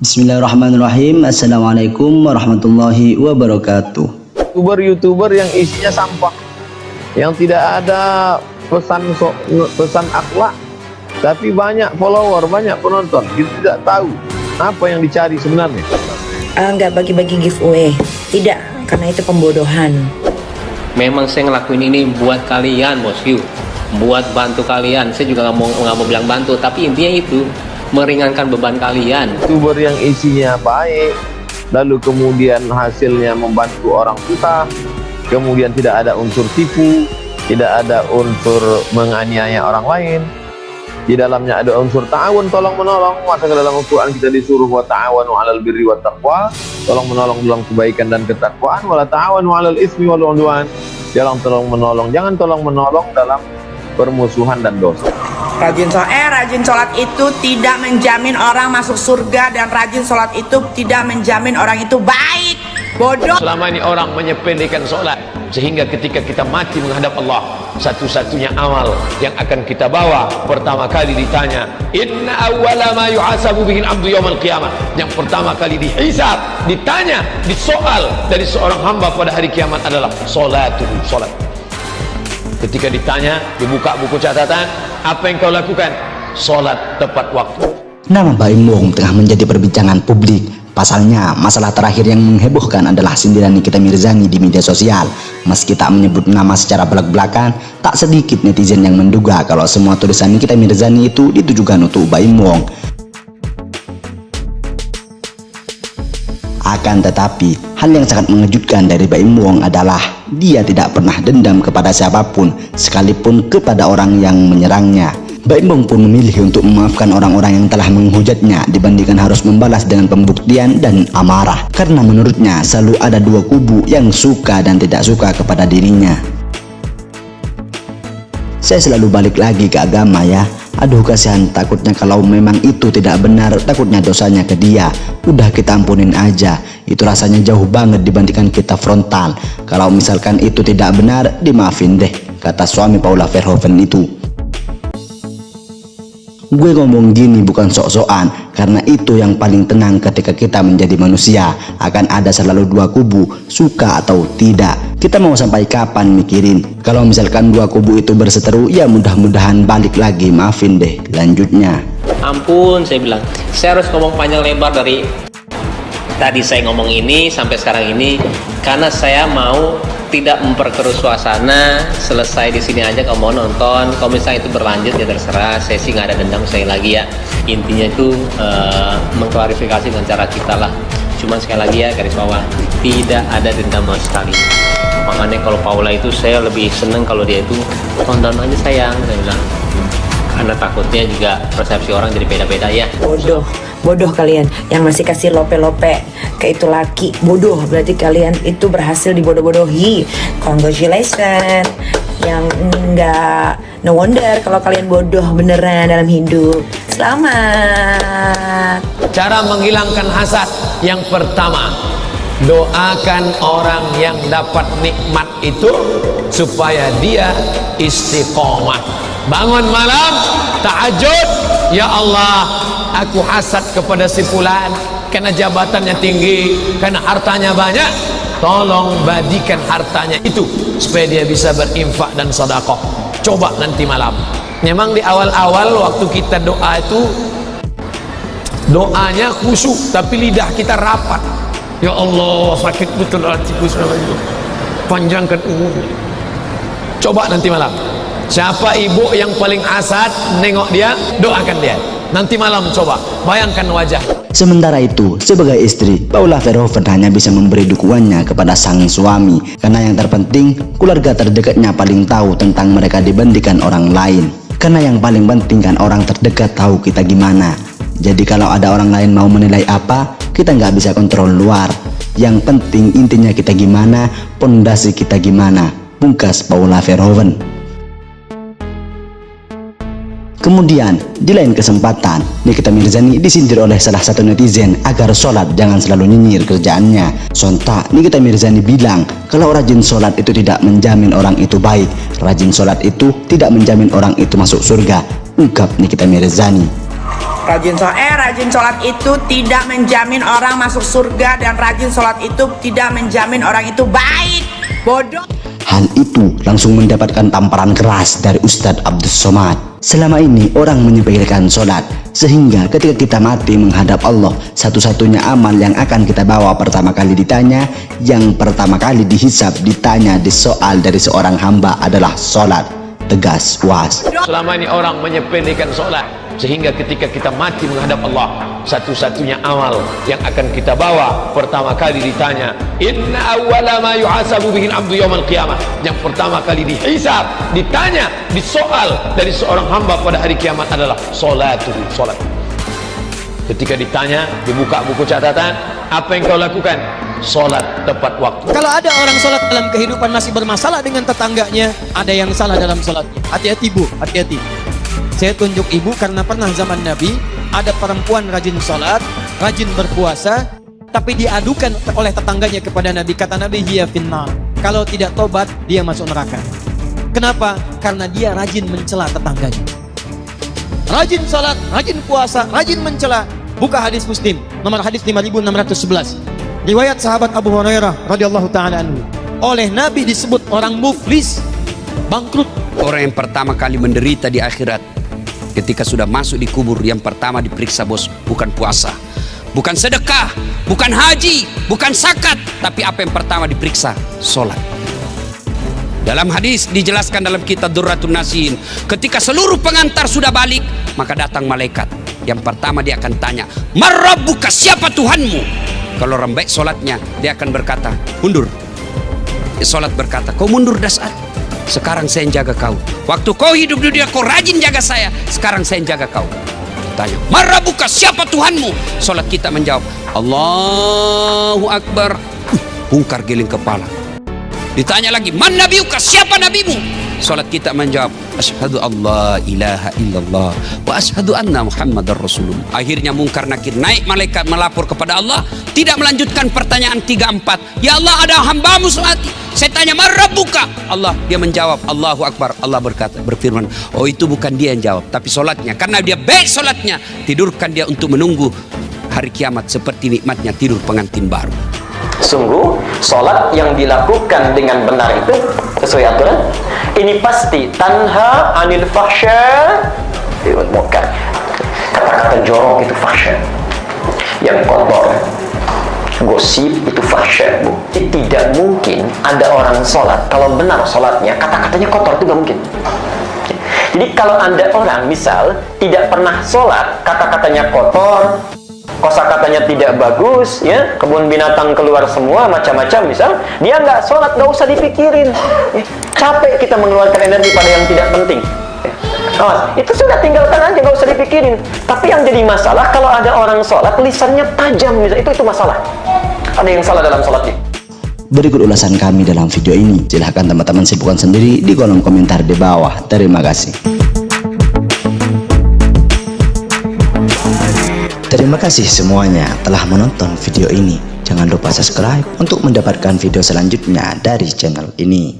Bismillahirrahmanirrahim. Assalamualaikum warahmatullahi wabarakatuh. YouTuber yang isinya sampah, yang tidak ada pesan akhlak, tapi banyak follower, banyak penonton. Kita tidak tahu apa yang dicari sebenarnya. Nggak bagi-bagi giveaway, tidak, karena itu pembodohan. Memang saya ngelakuin ini buat kalian, bosku, buat bantu kalian. Saya juga nggak mau bilang bantu, tapi intinya itu meringankan beban kalian. YouTuber yang isinya baik, lalu kemudian hasilnya membantu orang susah, kemudian tidak ada unsur tipu, tidak ada unsur menganiaya orang lain, di dalamnya ada unsur ta'awun, tolong menolong. Maka dalam Al-Quran kita disuruh wa ta'awanu 'alal birri wat taqwa, tolong menolong dalam kebaikan dan ketakwaan, wala ta'awanu 'alal ismi wal 'udwan, jangan tolong menolong dalam permusuhan dan dosa. Rajin sholat itu tidak menjamin orang masuk surga, dan rajin sholat itu tidak menjamin orang itu baik. Bodoh. Selama ini orang menyepelekan sholat, sehingga ketika kita mati menghadap Allah, satu-satunya amal yang akan kita bawa pertama kali ditanya, inna awwala ma yuhasabu bihil abdu yawmal qiyamah, yang pertama kali dihisab, ditanya, disoal dari seorang hamba pada hari kiamat adalah sholat. Ketika ditanya, dibuka buku catatan, apa yang kau lakukan? Sholat tepat waktu. Nama Baim Wong tengah menjadi perbincangan publik. Pasalnya, masalah terakhir yang menghebohkan adalah sindiran Nikita Mirzani di media sosial. Meski tak menyebut nama secara belak-belakan, tak sedikit netizen yang menduga kalau semua tulisan Nikita Mirzani itu ditujukan untuk Baim Wong. Akan tetapi, hal yang sangat mengejutkan dari Baim Wong adalah dia tidak pernah dendam kepada siapapun, sekalipun kepada orang yang menyerangnya. Baim Wong pun memilih untuk memaafkan orang-orang yang telah menghujatnya dibandingkan harus membalas dengan pembuktian dan amarah. Karena menurutnya selalu ada dua kubu yang suka dan tidak suka kepada dirinya. Saya selalu balik lagi ke agama ya. Aduh kasihan, takutnya kalau memang itu tidak benar, takutnya dosanya ke dia. Udah kita ampunin aja. Itu rasanya jauh banget dibandingkan kita frontal. Kalau misalkan itu tidak benar, dimaafin deh, kata suami Paula Verhoeven itu. Gue ngomong gini bukan sok-sokan, karena itu yang paling tenang ketika kita menjadi manusia. Akan ada selalu dua kubu, suka atau tidak. Kita mau sampai kapan mikirin? Kalau misalkan dua kubu itu berseteru, ya mudah-mudahan balik lagi, maafin deh. Lanjutnya, Ampun, saya bilang, saya harus ngomong panjang lebar dari tadi saya ngomong ini sampai sekarang ini, karena saya mau tidak memperkeruh suasana. Selesai di sini aja. Kalau mau nonton, kalau misalnya itu berlanjut ya terserah. Saya sih nggak ada dendam saya lagi ya. Intinya itu mengklarifikasi dengan cara kita lah. Cuman sekali lagi ya, garis bawah, tidak ada dendam sama sekali. Makanya kalau Paula itu saya lebih seneng kalau dia itu tonton aja sayang, saya bilang. Karena takutnya juga persepsi orang jadi beda-beda ya. Bodoh kalian yang masih kasih lope-lope ke itu laki. Bodoh, berarti kalian itu berhasil dibodoh-bodohi. Congratulations. Yang enggak, no wonder kalau kalian bodoh beneran dalam hidup. Selamat. Cara menghilangkan hasad yang pertama, doakan orang yang dapat nikmat itu supaya dia istiqomah. Bangun malam, tahajud, ya Allah, aku hasad kepada si fulan karena jabatannya tinggi, karena hartanya banyak. Tolong badikan hartanya itu supaya dia bisa berinfak dan sedekah. Coba nanti malam. Memang di awal-awal waktu kita doa itu doanya khusyuk, tapi lidah kita rapat. Ya Allah, sakit betul hatiku selama itu. Panjangkan umurnya. Coba nanti malam. Siapa ibu yang paling hasad, nengok dia, doakan dia. Nanti malam coba, bayangkan wajah. sementara itu sebagai istri, Paula Verhoeven hanya bisa memberi dukungannya kepada sang suami. Karena yang terpenting, keluarga terdekatnya paling tahu tentang mereka dibandingkan orang lain. Karena yang paling penting kan orang terdekat tahu kita gimana. Jadi kalau ada orang lain mau menilai apa, kita nggak bisa kontrol luar. Yang penting intinya kita gimana, pondasi kita gimana. Pungkas Paula Verhoeven. Kemudian, di lain kesempatan, Nikita Mirzani disindir oleh salah satu netizen agar sholat jangan selalu nyinyir kerjaannya. Sontak, Nikita Mirzani bilang kalau rajin sholat itu tidak menjamin orang itu baik. Rajin sholat itu tidak menjamin orang itu masuk surga, ungkap Nikita Mirzani. Rajin sholat itu tidak menjamin orang masuk surga, dan rajin sholat itu tidak menjamin orang itu baik. Bodoh. Hal itu langsung mendapatkan tamparan keras dari Ustadz Abdus Somad. Selama ini orang menyepelekan sholat, sehingga ketika kita mati menghadap Allah, satu-satunya amal yang akan kita bawa pertama kali ditanya, yang pertama kali dihisab, ditanya, disoal dari seorang hamba adalah sholat. Tegas was. Selama ini orang menyepelekan sholat, sehingga ketika kita mati menghadap Allah, satu-satunya amal yang akan kita bawa pertama kali ditanya, inna awwala ma yuhasabu bihi al-'abdu yawmal qiyamah, yang pertama kali dihisab, ditanya, disoal dari seorang hamba pada hari kiamat adalah sholatuhu, sholat. Ketika ditanya, dibuka buku catatan, apa yang kau lakukan? Sholat tepat waktu. Kalau ada orang sholat dalam kehidupan masih bermasalah dengan tetangganya, ada yang salah dalam sholatnya. Hati-hati bu, hati-hati. Saya tunjuk ibu karena pernah zaman Nabi ada perempuan rajin sholat, rajin berpuasa, tapi diadukan oleh tetangganya kepada Nabi. Kata Nabi, hiya finnar. Kalau tidak tobat, dia masuk neraka. Kenapa? Karena dia rajin mencela tetangganya. Rajin sholat, rajin puasa, rajin mencela. Buka hadis Muslim, nomor hadis 5611. Riwayat sahabat Abu Hurairah radhiyallahu taala anhu. Oleh Nabi disebut orang muflis, bangkrut. Orang yang pertama kali menderita di akhirat, ketika sudah masuk di kubur, yang pertama diperiksa bos, bukan puasa, bukan sedekah, bukan haji, bukan zakat, tapi apa yang pertama diperiksa? Sholat. Dalam hadis dijelaskan dalam kitab Durratun Nasin, ketika seluruh pengantar sudah balik, maka datang malaikat. Yang pertama dia akan tanya, "Marrabbuka, siapa Tuhanmu?" Kalau orang baik sholatnya, dia akan berkata, mundur. Sholat berkata, kau mundur dah saat. Sekarang saya yang jaga kau. Waktu kau hidup di dunia, kau rajin jaga saya. Sekarang saya yang jaga kau. Tanya, Marrabbuka, siapa Tuhanmu? Sholat kita menjawab, Allahu Akbar. Bungkar giling kepala. Ditanya lagi, Man Nabiuka, siapa nabimu? Sholat kita menjawab, Asyhadu Allah ilaha illallah wa asyhadu anna Muhammadar Rasulullah. Akhirnya mungkar nakir naik malaikat melapor kepada Allah, tidak melanjutkan pertanyaan 3-4. Ya Allah, ada hambamu semati. Saya tanya, Marrabbuka? Allah, dia menjawab, Allahu Akbar. Allah berfirman, oh itu bukan dia yang jawab, tapi sholatnya. Karena dia baik sholatnya, tidurkan dia untuk menunggu hari kiamat seperti nikmatnya tidur pengantin baru. Sungguh, sholat yang dilakukan dengan benar itu sesuai aturan, ini pasti tanha anil fahsya wal munkar. Kata-kata jorok itu fahsya, yang kotor, gosip itu fahsya, bu. Tidak mungkin ada orang sholat kalau benar sholatnya kata-katanya kotor, itu gak mungkin. Jadi kalau ada orang misal tidak pernah sholat, kata-katanya kotor, kosakatanya tidak bagus, ya, kebun binatang keluar semua, macam-macam misal, dia nggak sholat, nggak usah dipikirin, ya. Capek kita mengeluarkan energi pada yang tidak penting, ya. Itu sudah tinggalkan aja, nggak usah dipikirin. Tapi yang jadi masalah kalau ada orang sholat lisannya tajam, misal, itu masalah. Ada yang salah dalam sholatnya. Berikut ulasan kami dalam video ini. Silahkan teman-teman simpulkan sendiri di kolom komentar di bawah. Terima kasih. Terima kasih semuanya telah menonton video ini. Jangan lupa subscribe untuk mendapatkan video selanjutnya dari channel ini.